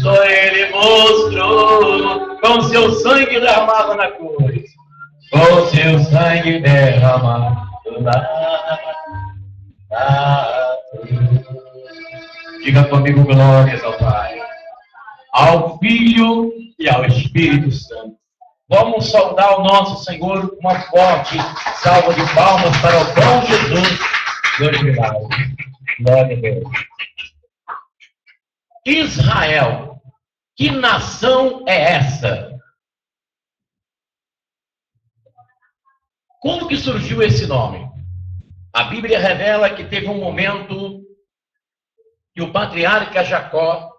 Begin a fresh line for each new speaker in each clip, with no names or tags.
só Ele mostrou, com seu sangue derramado na cruz, com seu sangue derramado na cruz. Diga comigo, glórias ao Pai, ao Filho e ao Espírito Santo. Vamos saudar o nosso Senhor com uma forte salva de palmas para o bom Jesus glorificado. Glória a Deus. Israel, que nação é essa? Como que surgiu esse nome? A Bíblia revela que teve um momento que o patriarca Jacó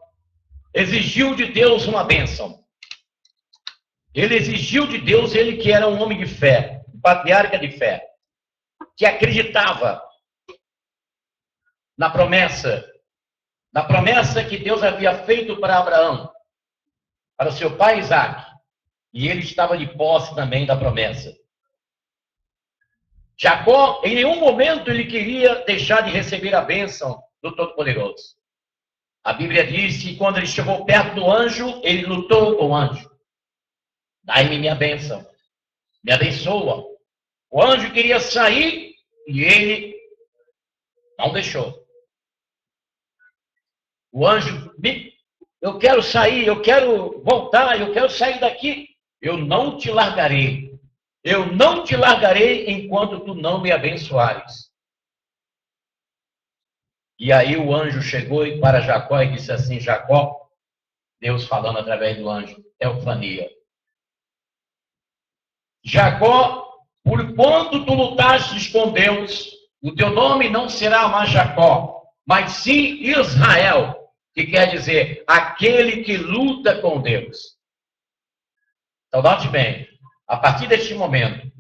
exigiu de Deus uma bênção. Ele exigiu de Deus, ele que era um homem de fé, um patriarca de fé, que acreditava na promessa que Deus havia feito para Abraão, para o seu pai Isaque, e ele estava de posse também da promessa. Jacó, em nenhum momento ele queria deixar de receber a bênção do Todo-Poderoso. A Bíblia diz que quando ele chegou perto do anjo, ele lutou com o anjo. Dai-me minha bênção, me abençoa. O anjo queria sair e ele não deixou. O anjo, eu quero sair, eu quero voltar, eu quero sair daqui. Eu não te largarei. Eu não te largarei enquanto tu não me abençoares. E aí o anjo chegou para Jacó e disse assim: Jacó, Deus falando através do anjo, Teofania. Jacó, por quanto tu lutastes com Deus, o teu nome não será mais Jacó, mas sim Israel, que quer dizer aquele que luta com Deus. Então, note bem, a partir deste momento,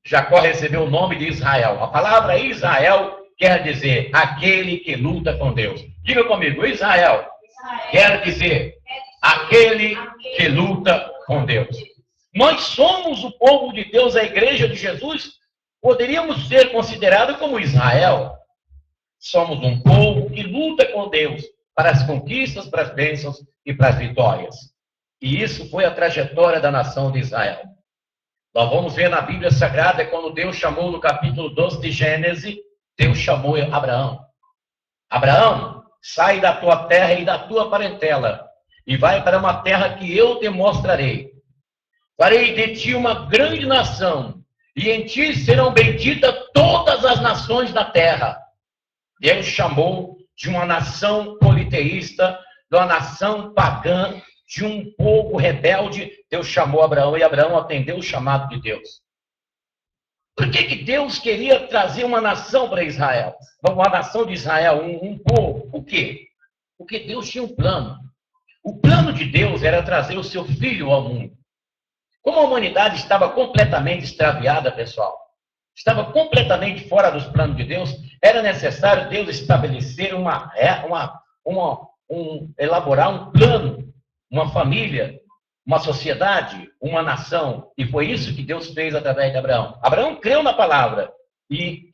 Jacó recebeu o nome de Israel. A palavra Israel quer dizer aquele que luta com Deus. Diga comigo, Israel quer dizer aquele que luta com Deus. Nós somos o povo de Deus, a igreja de Jesus, poderíamos ser considerados como Israel. Somos um povo que luta com Deus para as conquistas, para as bênçãos e para as vitórias. E isso foi a trajetória da nação de Israel. Nós vamos ver na Bíblia Sagrada, quando Deus chamou no capítulo 12 de Gênesis, Deus chamou Abraão. Abraão, sai da tua terra e da tua parentela e vai para uma terra que eu te mostrarei. Farei de ti uma grande nação, e em ti serão benditas todas as nações da terra. Deus chamou de uma nação politeísta, de uma nação pagã, de um povo rebelde. Deus chamou Abraão, e Abraão atendeu o chamado de Deus. Por que Deus queria trazer uma nação para Israel? Uma nação de Israel, um povo. Por quê? Porque Deus tinha um plano. O plano de Deus era trazer o seu filho ao mundo. Como a humanidade estava completamente extraviada, pessoal, estava completamente fora dos planos de Deus, era necessário Deus estabelecer elaborar um plano, uma família, uma sociedade, uma nação. E foi isso que Deus fez através de Abraão. Abraão creu na palavra. E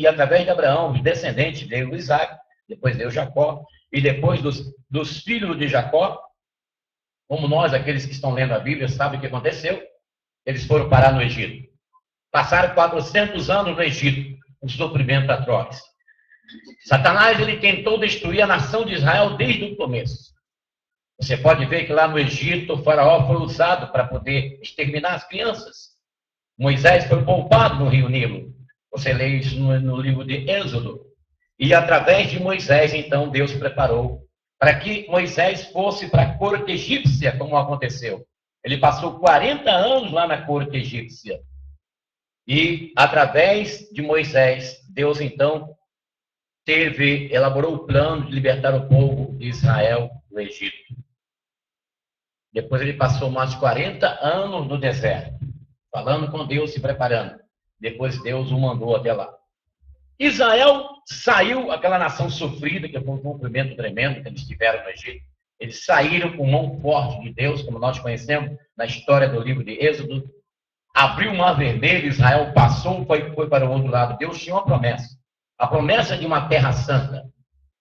através de Abraão, os descendentes, veio Isaac, depois veio Jacó, e depois dos filhos de Jacó, como nós, aqueles que estão lendo a Bíblia, sabem o que aconteceu? Eles foram parar no Egito. Passaram 400 anos no Egito, um sofrimento atroz. Satanás, ele tentou destruir a nação de Israel desde o começo. Você pode ver que lá no Egito, o faraó foi usado para poder exterminar as crianças. Moisés foi poupado no rio Nilo. Você lê isso no livro de Êxodo. E através de Moisés, então, Deus preparou para que Moisés fosse para a corte egípcia, como aconteceu. Ele passou 40 anos lá na corte egípcia. E, através de Moisés, Deus, então, elaborou o plano de libertar o povo de Israel do Egito. Depois ele passou mais 40 anos no deserto, falando com Deus, se preparando. Depois Deus o mandou até lá. Israel saiu, aquela nação sofrida, que foi um sofrimento tremendo que eles tiveram no Egito. Eles saíram com mão forte de Deus, como nós conhecemos na história do livro de Êxodo. Abriu o mar vermelho, Israel passou, foi para o outro lado. Deus tinha uma promessa. A promessa de uma terra santa.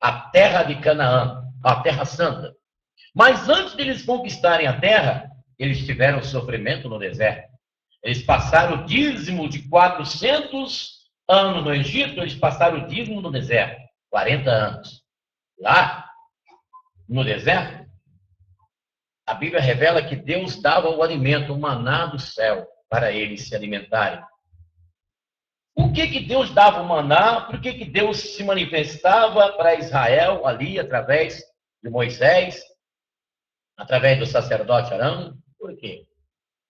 A terra de Canaã. a Terra Santa. Mas antes de eles conquistarem a terra, eles tiveram sofrimento no deserto. Eles passaram o dízimo de 400 anos no Egito, eles passaram o dízimo no deserto, 40 anos. Lá, no deserto, a Bíblia revela que Deus dava o alimento, o maná do céu, para eles se alimentarem. Por que Deus dava o maná? Por que Deus se manifestava para Israel ali, através de Moisés, através do sacerdote Arão? Por quê?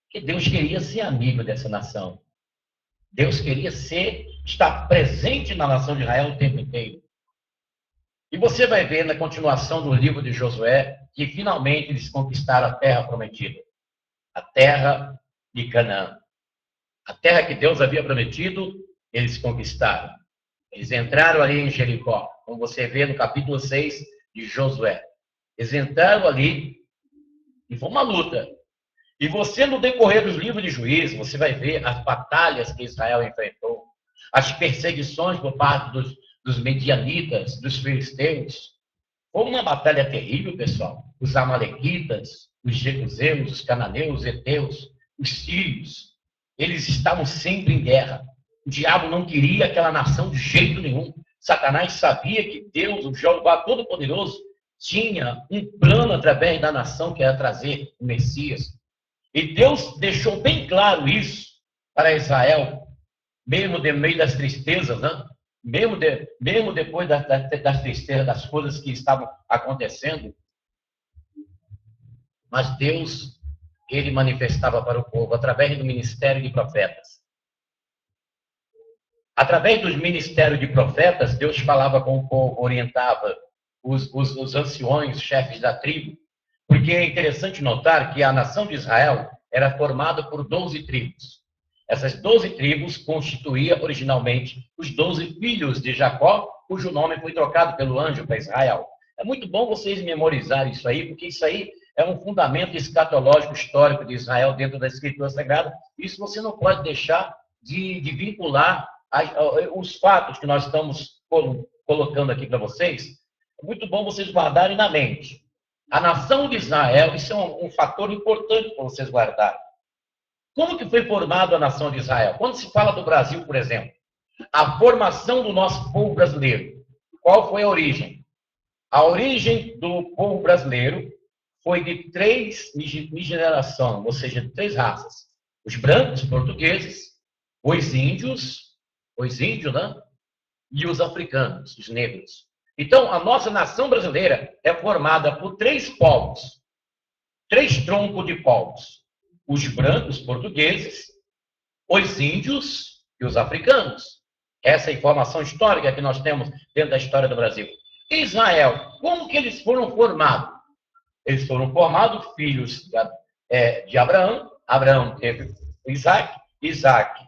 Porque Deus queria ser amigo dessa nação. Deus queria estar presente na nação de Israel o tempo inteiro. E você vai ver na continuação do livro de Josué que finalmente eles conquistaram a terra prometida. A terra de Canaã. A terra que Deus havia prometido, eles conquistaram. Eles entraram ali em Jericó, como você vê no capítulo 6 de Josué. Eles entraram ali e foi uma luta. E você, no decorrer dos livros de Juízes, você vai ver as batalhas que Israel enfrentou, as perseguições por parte dos medianitas, dos filisteus. Foi uma batalha terrível, pessoal. Os amalequitas, os jebuseus, os cananeus, os heteus, os sírios, eles estavam sempre em guerra. O diabo não queria aquela nação de jeito nenhum. Satanás sabia que Deus, o Jeová Todo-Poderoso, tinha um plano através da nação que era trazer o Messias. E Deus deixou bem claro isso para Israel, mesmo de meio das tristezas, né? mesmo depois das tristezas, das coisas que estavam acontecendo. Mas Deus, ele manifestava para o povo através do ministério de profetas. Através dos ministérios de profetas, Deus falava com o povo, orientava os anciões, chefes da tribo. Porque é interessante notar que a nação de Israel era formada por 12 tribos. Essas 12 tribos constituíam originalmente os 12 filhos de Jacó, cujo nome foi trocado pelo anjo para Israel. É muito bom vocês memorizarem isso aí, porque isso aí é um fundamento escatológico histórico de Israel dentro da Escritura Sagrada. Isso você não pode deixar de vincular os fatos que nós estamos colocando aqui para vocês. É muito bom vocês guardarem na mente. A nação de Israel, isso é um fator importante para vocês guardarem. Como que foi formada a nação de Israel? Quando se fala do Brasil, por exemplo, a formação do nosso povo brasileiro, qual foi a origem? A origem do povo brasileiro foi de 3 miscigenações, ou seja, de 3 raças. Os brancos, portugueses, os índios, né? E os africanos, os negros. Então, a nossa nação brasileira é formada por 3 povos, 3 troncos de povos. Os brancos, portugueses, os índios e os africanos. Essa é a informação histórica que nós temos dentro da história do Brasil. Israel, como que eles foram formados? Eles foram formados filhos de Abraão. Abraão teve Isaac. Isaac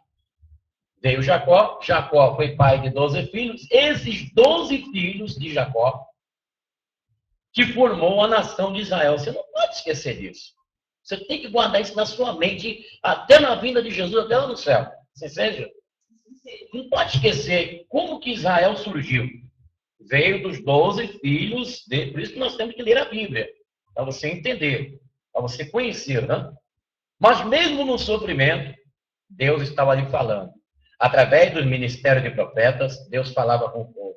veio Jacó. Jacó foi pai de 12 filhos. Esses 12 filhos de Jacó que formou a nação de Israel. Você não pode esquecer disso. Você tem que guardar isso na sua mente até na vinda de Jesus, até lá no céu. Ou seja, não pode esquecer como que Israel surgiu. Veio dos 12 filhos, por isso que nós temos que ler a Bíblia, para você entender, para você conhecer, né? Mas mesmo no sofrimento, Deus estava ali falando. Através do ministério de profetas, Deus falava com o povo.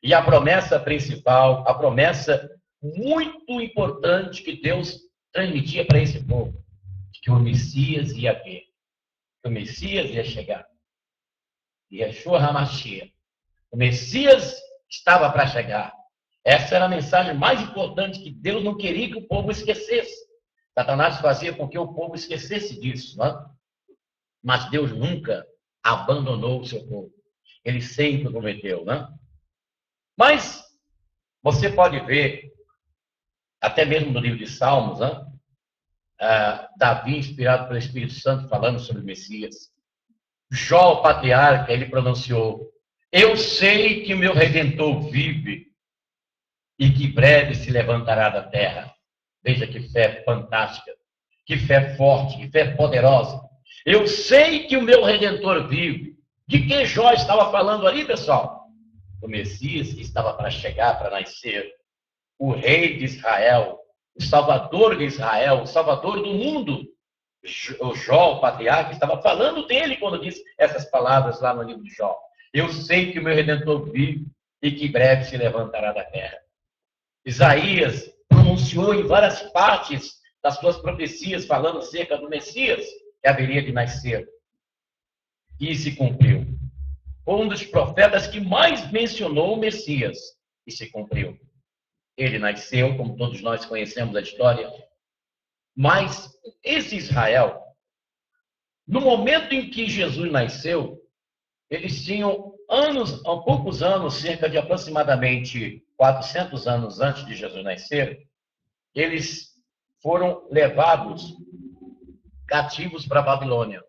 E a promessa principal, a promessa muito importante que Deus transmitia para esse povo, que o Messias ia vir, que o Messias ia chegar. Yeshua HaMashiach. O Messias estava para chegar. Essa era a mensagem mais importante que Deus não queria que o povo esquecesse. Satanás fazia com que o povo esquecesse disso, não? Mas Deus nunca abandonou o seu povo. Ele sempre prometeu, não? Mas você pode ver, até mesmo no livro de Salmos, Davi, inspirado pelo Espírito Santo, falando sobre o Messias. Jó, o patriarca, ele pronunciou: eu sei que o meu Redentor vive e que breve se levantará da terra. Veja que fé fantástica, que fé forte, que fé poderosa. Eu sei que o meu Redentor vive. De que Jó estava falando ali, pessoal? O Messias que estava para chegar, para nascer. o rei de Israel, o salvador de Israel, o salvador do mundo. O Jó, o patriarca, estava falando dele quando disse essas palavras lá no livro de Jó. Eu sei que o meu Redentor vive e que em breve se levantará da terra. Isaías pronunciou em várias partes das suas profecias, falando acerca do Messias que haveria de nascer. E se cumpriu. Foi um dos profetas que mais mencionou o Messias. E se cumpriu. Ele nasceu, como todos nós conhecemos a história. Mas esse Israel, no momento em que Jesus nasceu, eles tinham poucos anos, cerca de aproximadamente 400 anos antes de Jesus nascer, eles foram levados cativos para a Babilônia.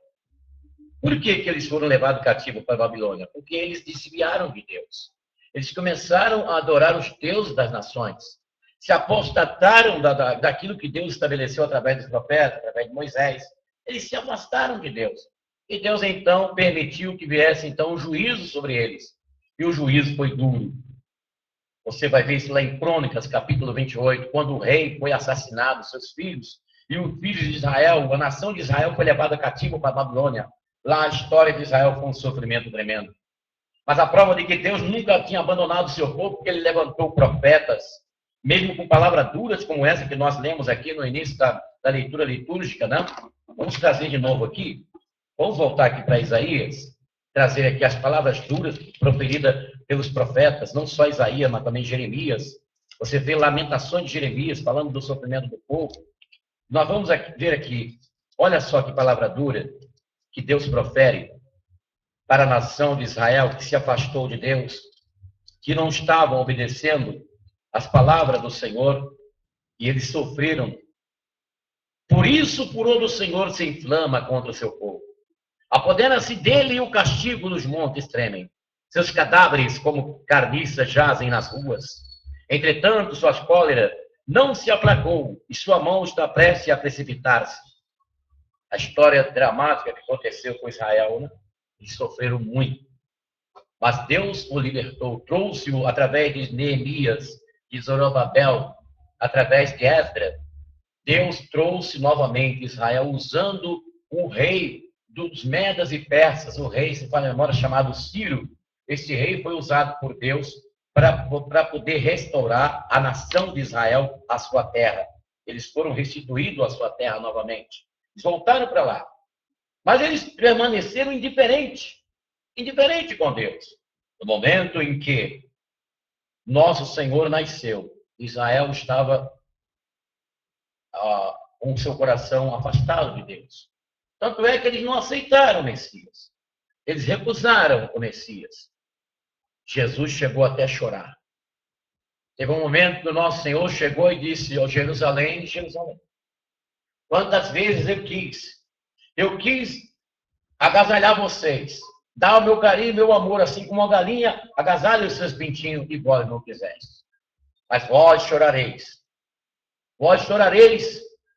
Por que eles foram levados cativos para a Babilônia? Porque eles desviaram de Deus. Eles começaram a adorar os deuses das nações. Se apostataram daquilo que Deus estabeleceu através dos profetas, através de Moisés. Eles se afastaram de Deus. E Deus, então, permitiu que viesse, então, um juízo sobre eles. E o juízo foi duro. Você vai ver isso lá em Crônicas, capítulo 28, quando o rei foi assassinado, seus filhos, e os filhos de Israel, a nação de Israel foi levada cativa para a Babilônia. Lá a história de Israel foi um sofrimento tremendo. Mas a prova de que Deus nunca tinha abandonado o seu povo, porque ele levantou profetas, mesmo com palavras duras como essa que nós lemos aqui no início da leitura litúrgica, né? Vamos trazer de novo aqui. Vamos voltar aqui para Isaías, trazer aqui as palavras duras proferidas pelos profetas, não só Isaías, mas também Jeremias. Você vê lamentações de Jeremias falando do sofrimento do povo. Nós vamos ver aqui, olha só que palavra dura que Deus profere para a nação de Israel que se afastou de Deus, que não estavam obedecendo as palavras do Senhor, e eles sofreram. Por isso o furor do Senhor se inflama contra o seu povo. Apodera-se dele o castigo nos montes tremem. Seus cadáveres, como carniças, jazem nas ruas. Entretanto, suas cóleras não se aplacou, e sua mão está prestes a precipitar-se. A história dramática que aconteceu com Israel, né? Eles sofreram muito. Mas Deus o libertou, trouxe-o através de Neemias, de Zorobabel, através de Esdras. Deus trouxe novamente Israel usando o rei dos Medas e Persas, o rei, se fala a memória, chamado Ciro. Este rei foi usado por Deus para poder restaurar a nação de Israel à sua terra. Eles foram restituídos à sua terra novamente. Eles voltaram para lá. Mas eles permaneceram indiferentes com Deus. No momento em que nosso Senhor nasceu, Israel estava com seu coração afastado de Deus. Tanto é que eles não aceitaram o Messias. Eles recusaram o Messias. Jesus chegou até a chorar. Teve um momento que o nosso Senhor chegou e disse: ó Jerusalém, Jerusalém, quantas vezes eu quis agasalhar vocês, dar o meu carinho e meu amor, assim como uma galinha agasalha os seus pintinhos, e vós não quiseste. Mas vós chorareis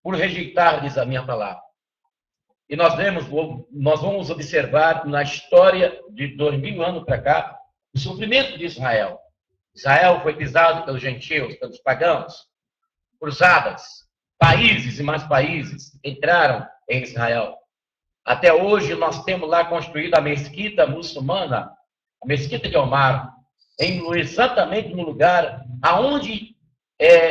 por rejeitardes a minha palavra. E nós vamos observar na história de 2000 anos para cá, o sofrimento de Israel. Israel foi pisado pelos gentios, pelos pagãos, cruzadas, países e mais países entraram em Israel. Até hoje nós temos lá construída a mesquita muçulmana, a mesquita de Omar, exatamente no lugar aonde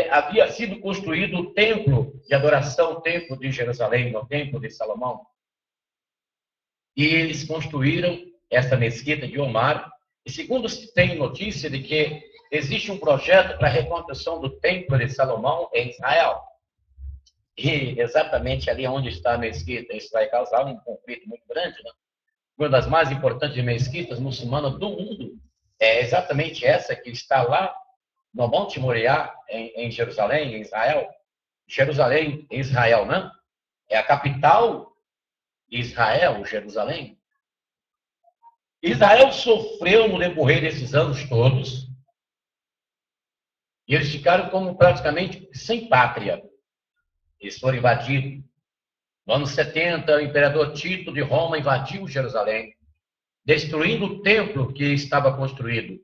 havia sido construído o templo de adoração, o templo de Jerusalém, o templo de Salomão. E eles construíram esta mesquita de Omar, e segundo se tem notícia de que existe um projeto para a reconstrução do templo de Salomão em Israel. E exatamente ali onde está a mesquita, isso vai causar um conflito muito grande, né? Uma das mais importantes mesquitas muçulmanas do mundo é exatamente essa que está lá no Monte Moriá, em Jerusalém, em Israel. Jerusalém, em Israel, né? É a capital de Israel, Jerusalém. Israel sofreu no decorrer desses anos todos, e eles ficaram como praticamente sem pátria. Eles foram invadidos. No ano 70, o imperador Tito de Roma invadiu Jerusalém, destruindo o templo que estava construído.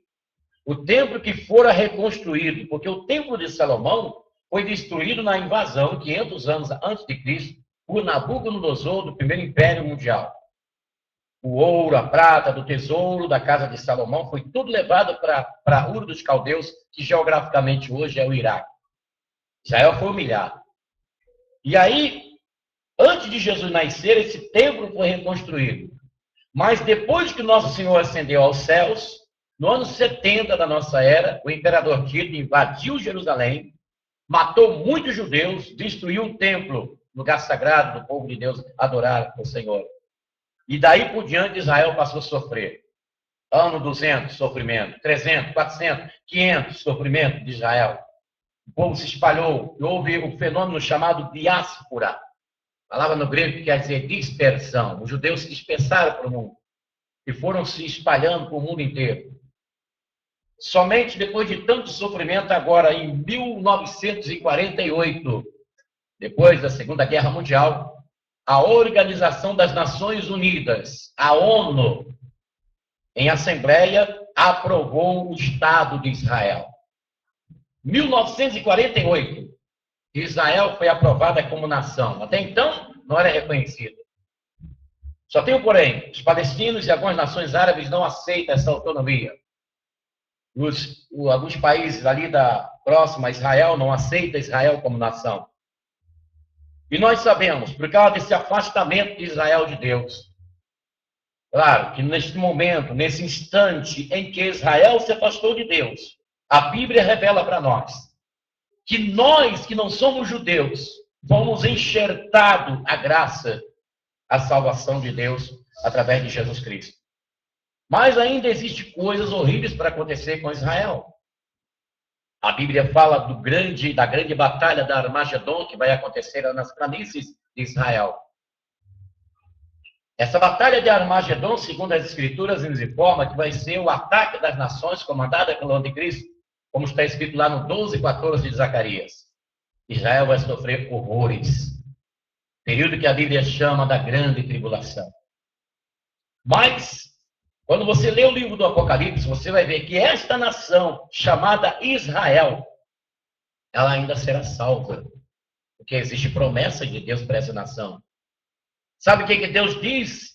O templo que fora reconstruído, porque o templo de Salomão foi destruído na invasão, 500 anos antes de Cristo, por Nabucodonosor, do primeiro império mundial. O ouro, a prata do tesouro da casa de Salomão foi tudo levado para Ur dos Caldeus, que geograficamente hoje é o Iraque. Israel foi humilhado. E aí, antes de Jesus nascer, esse templo foi reconstruído. Mas depois que nosso Senhor ascendeu aos céus, no ano 70 da nossa era, o imperador Tito invadiu Jerusalém, matou muitos judeus, destruiu um templo, lugar sagrado do povo de Deus adorar o Senhor. E daí por diante Israel passou a sofrer. Ano 200, sofrimento. 300, 400, 500, sofrimento de Israel. O povo se espalhou. E houve um fenômeno chamado diáspora. A palavra no grego que quer dizer dispersão. Os judeus se dispersaram para o mundo. E foram se espalhando para o mundo inteiro. Somente depois de tanto sofrimento, agora em 1948, depois da Segunda Guerra Mundial, a Organização das Nações Unidas, a ONU, em assembleia, aprovou o Estado de Israel. 1948, Israel foi aprovada como nação. Até então, não era reconhecida. Só tem um porém, os palestinos e algumas nações árabes não aceitam essa autonomia. Alguns países ali da próxima a Israel não aceitam Israel como nação. E nós sabemos, por causa desse afastamento de Israel de Deus, claro que neste momento, nesse instante em que Israel se afastou de Deus, a Bíblia revela para nós que nós que não somos judeus, fomos enxertados a graça, a salvação de Deus através de Jesus Cristo. Mas ainda existem coisas horríveis para acontecer com Israel. A Bíblia fala da grande batalha da Armagedon, que vai acontecer nas planícies de Israel. Essa batalha de Armagedon, segundo as Escrituras, nos informa que vai ser o ataque das nações comandada pelo Anticristo, como está escrito lá no 12:14 de Zacarias. Israel vai sofrer horrores. Período que a Bíblia chama da grande tribulação. Mas, quando você lê o livro do Apocalipse, você vai ver que esta nação, chamada Israel, ela ainda será salva. Porque existe promessa de Deus para essa nação. Sabe o que Deus diz?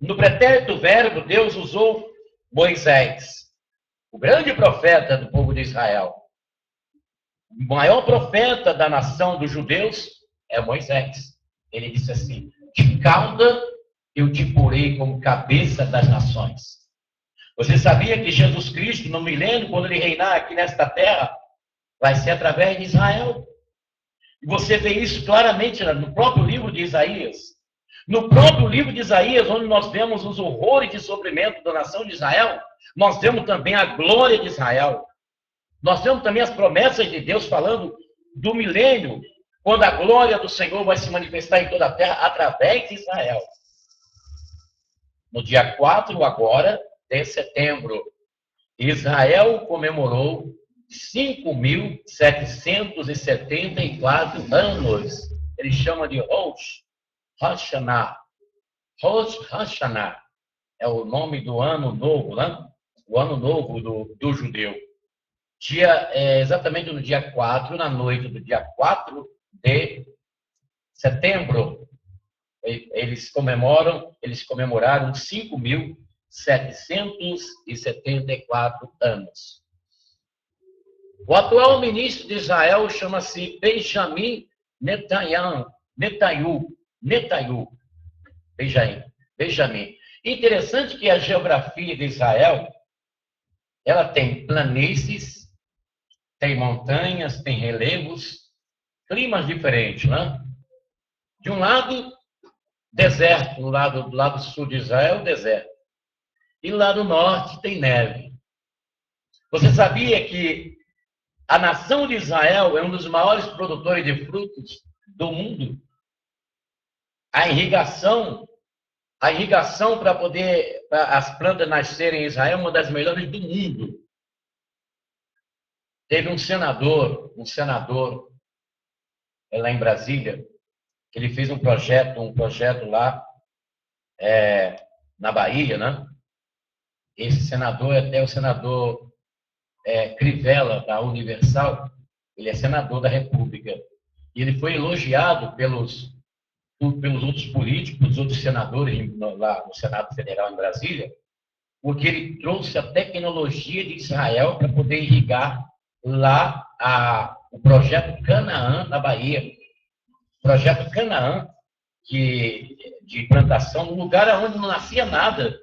No pretérito verbo, Deus usou Moisés, o grande profeta do povo de Israel. O maior profeta da nação dos judeus é Moisés. Ele disse assim: de cauda eu te porei como cabeça das nações. Você sabia que Jesus Cristo, no milênio, quando ele reinar aqui nesta terra, vai ser através de Israel? E você vê isso claramente no próprio livro de Isaías. No próprio livro de Isaías, onde nós vemos os horrores de sofrimento da nação de Israel, nós vemos também a glória de Israel. Nós vemos também as promessas de Deus falando do milênio, quando a glória do Senhor vai se manifestar em toda a terra através de Israel. No dia 4 agora de setembro, Israel comemorou 5.774 anos. Ele chama de Rosh Hashanah. Rosh Hashanah é o nome do ano novo, né? O ano novo do judeu. Exatamente no dia 4, na noite do dia 4 de setembro, eles comemoraram 5.774 anos. O atual ministro de Israel chama-se Benjamin Netanyahu. Benjamin. Interessante que a geografia de Israel, ela tem planícies, tem montanhas, tem relevos, climas diferentes, né? De um lado, deserto, do lado sul de Israel, deserto. E do lado norte tem neve. Você sabia que a nação de Israel é um dos maiores produtores de frutos do mundo? A irrigação para poder as plantas nascerem em Israel é uma das melhores do mundo. Teve um senador lá em Brasília, que ele fez um projeto lá na Bahia, né? Esse senador é até o senador Crivella, da Universal, ele é senador da República. E ele foi elogiado pelos outros políticos, outros senadores lá no Senado Federal em Brasília, porque ele trouxe a tecnologia de Israel para poder irrigar lá o projeto Canaã, na Bahia. O projeto Canaã, de plantação, no lugar onde não nascia nada.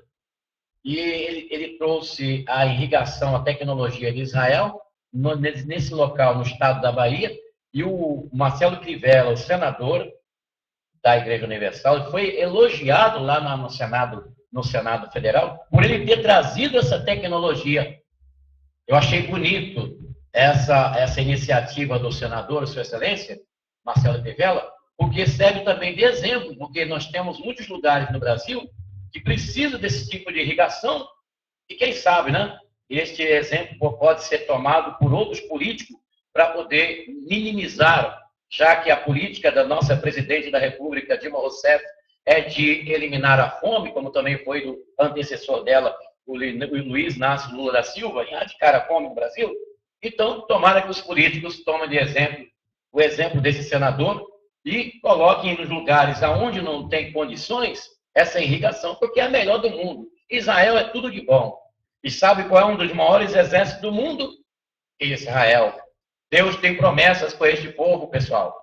E ele trouxe a irrigação, a tecnologia de Israel, nesse local, no estado da Bahia, e o Marcelo Crivella, o senador da Igreja Universal, foi elogiado lá no Senado Federal por ele ter trazido essa tecnologia. Eu achei bonito essa iniciativa do senador, Sua Excelência, Marcelo Crivella, porque serve também de exemplo, porque nós temos muitos lugares no Brasil que precisam desse tipo de irrigação, e quem sabe, né? Este exemplo pode ser tomado por outros políticos para poder minimizar, já que a política da nossa presidente da República, Dilma Rousseff, é de eliminar a fome, como também foi do antecessor dela, o Luiz Inácio Lula da Silva, em erradicar a fome no Brasil. Então, tomara que os políticos tomem de exemplo o exemplo desse senador e coloquem nos lugares onde não tem condições essa irrigação, porque é a melhor do mundo. Israel é tudo de bom. E sabe qual é um dos maiores exércitos do mundo? Israel. Deus tem promessas com este povo, pessoal.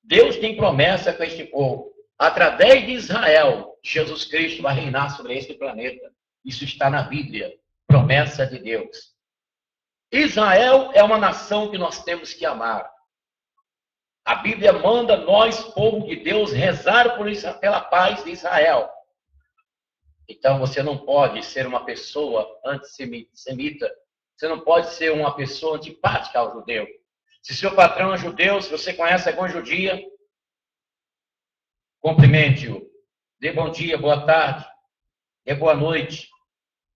Deus tem promessa com este povo. Através de Israel, Jesus Cristo vai reinar sobre este planeta. Isso está na Bíblia. Promessa de Deus. Israel é uma nação que nós temos que amar. A Bíblia manda nós, povo de Deus, rezar pela paz de Israel. Então, você não pode ser uma pessoa antissemita. Você não pode ser uma pessoa antipática ao judeu. Se seu patrão é judeu, se você conhece algum judia, cumprimente-o. Dê bom dia, boa tarde, dê boa noite.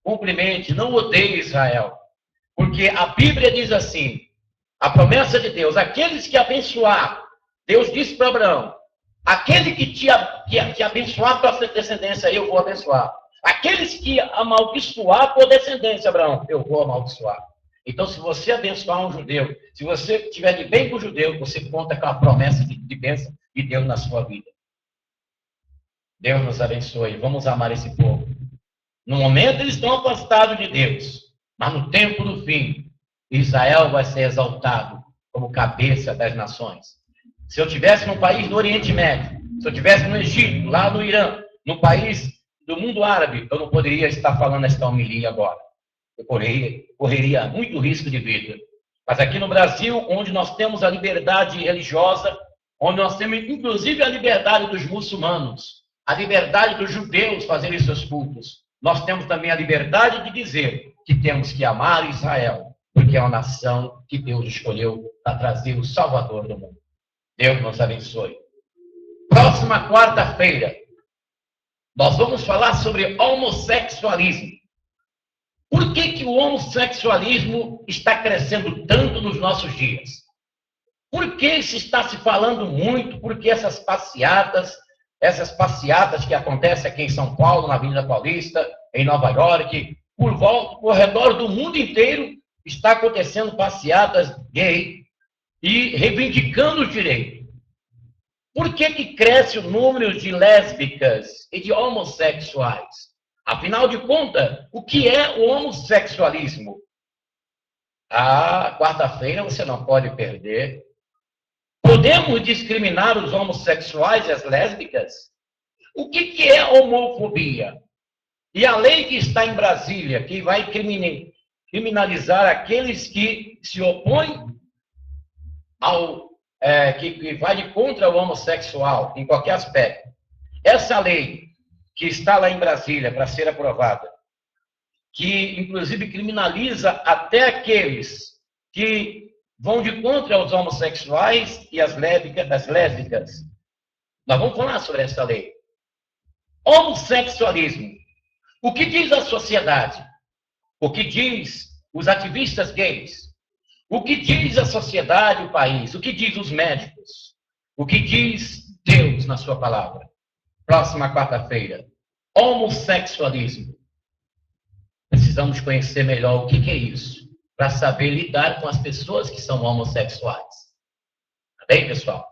Cumprimente, não odeie Israel. Porque a Bíblia diz assim, a promessa de Deus, aqueles que abençoar, Deus disse para Abraão, aquele que te abençoar para a sua descendência, eu vou abençoar. Aqueles que amaldiçoar a tua descendência, Abraão, eu vou amaldiçoar. Então, se você abençoar um judeu, se você estiver de bem com o judeu, você conta com a promessa de bênção de Deus na sua vida. Deus nos abençoe. Vamos amar esse povo. No momento, eles estão afastados de Deus. Mas no tempo do fim, Israel vai ser exaltado como cabeça das nações. Se eu estivesse num país do Oriente Médio, se eu estivesse no Egito, lá no Irã, num país do mundo árabe, eu não poderia estar falando esta homilia agora. Eu correria muito risco de vida. Mas aqui no Brasil, onde nós temos a liberdade religiosa, onde nós temos inclusive a liberdade dos muçulmanos, a liberdade dos judeus fazerem seus cultos, nós temos também a liberdade de dizer que temos que amar Israel, porque é uma nação que Deus escolheu para trazer o Salvador do mundo. Deus nos abençoe. Próxima quarta-feira, nós vamos falar sobre homossexualismo. Por que o homossexualismo está crescendo tanto nos nossos dias? Por que se está se falando muito? Porque essas passeatas que acontecem aqui em São Paulo, na Avenida Paulista, em Nova York, por redor do mundo inteiro, está acontecendo passeatas gay e reivindicando os direitos. Por que cresce o número de lésbicas e de homossexuais? Afinal de contas, o que é o homossexualismo? Quarta-feira você não pode perder. Podemos discriminar os homossexuais e as lésbicas? O que é homofobia? E a lei que está em Brasília, que vai criminalizar aqueles que se opõem que vai de contra o homossexual, em qualquer aspecto. Essa lei que está lá em Brasília para ser aprovada, que inclusive criminaliza até aqueles que vão de contra os homossexuais e as lésbicas. Nós vamos falar sobre essa lei. Homossexualismo. O que diz a sociedade? O que diz os ativistas gays? O que diz a sociedade, o país? O que diz os médicos? O que diz Deus na sua palavra? Próxima quarta-feira. Homossexualismo. Precisamos conhecer melhor o que é isso, para saber lidar com as pessoas que são homossexuais. Tá bem, pessoal?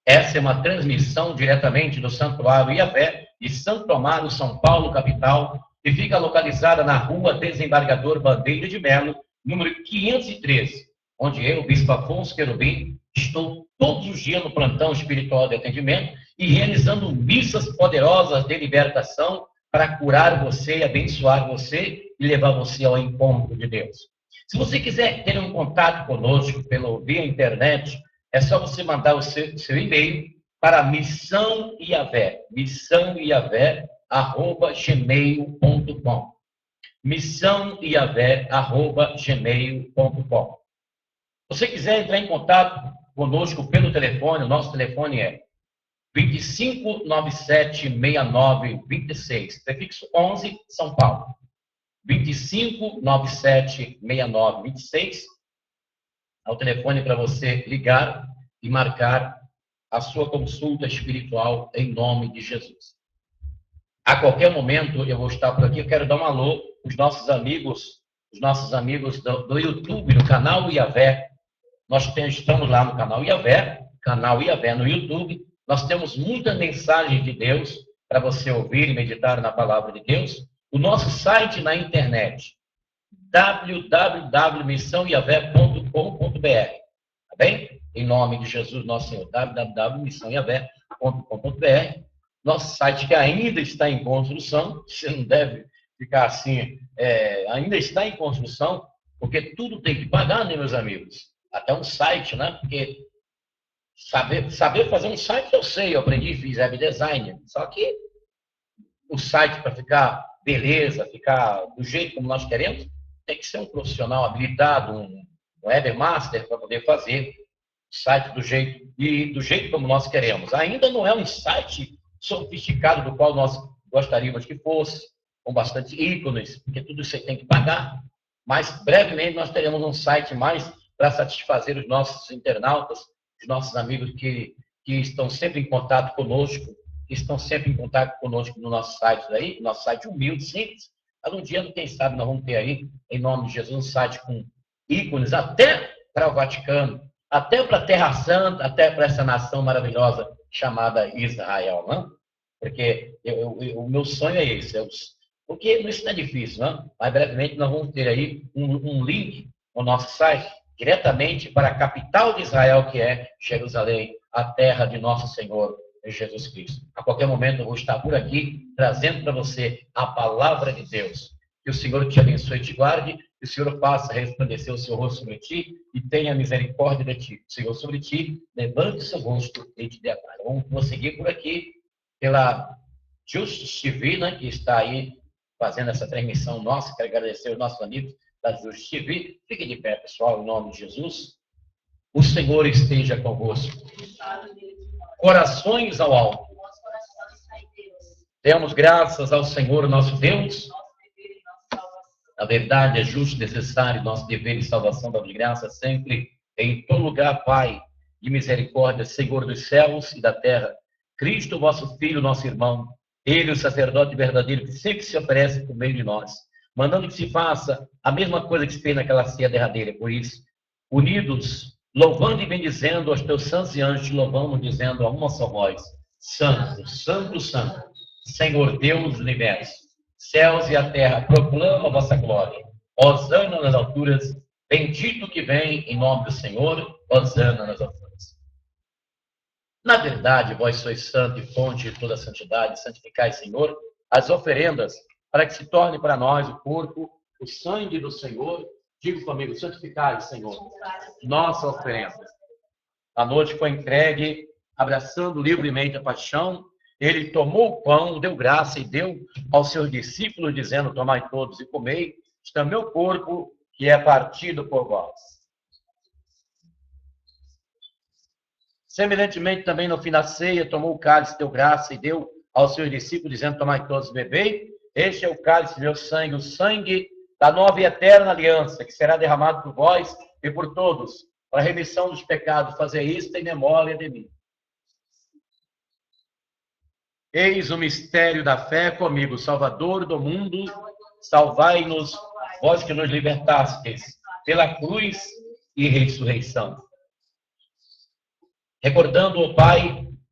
Essa é uma transmissão diretamente do Santuário Yahvé, de Santo Amaro, São Paulo, capital, que fica localizada na rua Desembargador Bandeira de Melo, número 513, onde eu, Bispo Afonso Querubim, estou todos os dias no plantão espiritual de atendimento e realizando missas poderosas de libertação para curar você e abençoar você e levar você ao encontro de Deus. Se você quiser ter um contato conosco via internet, é só você mandar o seu e-mail para missãoiavé@gmail.com. missãoiavé@gmail.com. Se você quiser entrar em contato conosco pelo telefone, o nosso telefone é 2597-6926, prefixo 11, São Paulo. 2597-6926 é o telefone para você ligar e marcar a sua consulta espiritual em nome de Jesus. A qualquer momento eu vou estar por aqui, eu quero dar um alô para os nossos amigos do YouTube, no canal Yahvé. Nós estamos lá no canal Yahvé no YouTube. Nós temos muitas mensagens de Deus para você ouvir e meditar na palavra de Deus. O nosso site na internet, www.missãoiavé.com.br, tá bem? Em nome de Jesus, nosso Senhor, www.missãoiavé.com.br. Nosso site que ainda está em construção, você não deve ficar assim, ainda está em construção, porque tudo tem que pagar, né, meus amigos? Até um site, né? Porque saber fazer um site eu sei, eu aprendi, fiz web design, só que o site para ficar beleza, ficar do jeito como nós queremos, tem que ser um profissional habilitado, um webmaster para poder fazer o site do jeito como nós queremos. Ainda não é um site sofisticado do qual nós gostaríamos que fosse, com bastante ícones, porque tudo isso aí tem que pagar. Mas brevemente nós teremos um site mais para satisfazer os nossos internautas, os nossos amigos que estão sempre em contato conosco, no nosso site aí, nosso site humilde, simples. Mas um dia, quem sabe, nós vamos ter aí, em nome de Jesus, um site com ícones até para o Vaticano, até para a Terra Santa, até para essa nação maravilhosa chamada Israel, né? Porque o meu sonho é esse, porque isso não é difícil, né? Mas brevemente nós vamos ter aí um link no nosso site, diretamente para a capital de Israel, que é Jerusalém, a terra de nosso Senhor Jesus Cristo. A qualquer momento eu vou estar por aqui, trazendo para você a palavra de Deus. Que o Senhor te abençoe e te guarde, que o Senhor faça resplandecer o seu rosto sobre ti e tenha misericórdia de ti. O Senhor sobre ti, levante o seu rosto e te dê a paz. Vamos prosseguir por aqui, pela Justice TV, né, que está aí fazendo essa transmissão nossa. Quero agradecer aos nossos amigos da Justice TV. Fique de pé, pessoal, em nome de Jesus. O Senhor esteja convosco. Corações ao alto. Demos graças ao Senhor nosso Deus. A verdade é justo e necessário, nosso dever e salvação, damos graça sempre, em todo lugar, Pai de misericórdia, Senhor dos céus e da terra. Cristo, vosso Filho, nosso irmão, Ele, o sacerdote verdadeiro, que sempre se oferece por meio de nós, mandando que se faça a mesma coisa que se fez naquela ceia derradeira. Por isso, unidos, louvando e bendizendo aos teus santos e anjos, te louvamos, dizendo a uma só voz: Santo, Santo, Santo, Senhor Deus do universo, céus e a terra proclamam a vossa glória. Hosana nas alturas, bendito que vem em nome do Senhor, hosana nas alturas. Na verdade, vós sois santo e fonte de toda a santidade, santificai, Senhor, as oferendas, para que se torne para nós o corpo, o sangue do Senhor. Diga comigo: santificai, Senhor, nossa oferenda. A noite foi entregue, abraçando livremente a paixão. Ele tomou o pão, deu graça e deu aos seus discípulos, dizendo: tomai todos e comei, isto é meu corpo, que é partido por vós. Semelhantemente, também no fim da ceia, tomou o cálice, deu graça e deu aos seus discípulos, dizendo: tomai todos e bebei. Este é o cálice do meu sangue, o sangue da nova e eterna aliança, que será derramado por vós e por todos, para a remissão dos pecados. Fazer isto em memória de mim. Eis o mistério da fé comigo, Salvador do mundo, salvai-nos, vós que nos libertastes pela cruz e ressurreição. Recordando, ó Pai,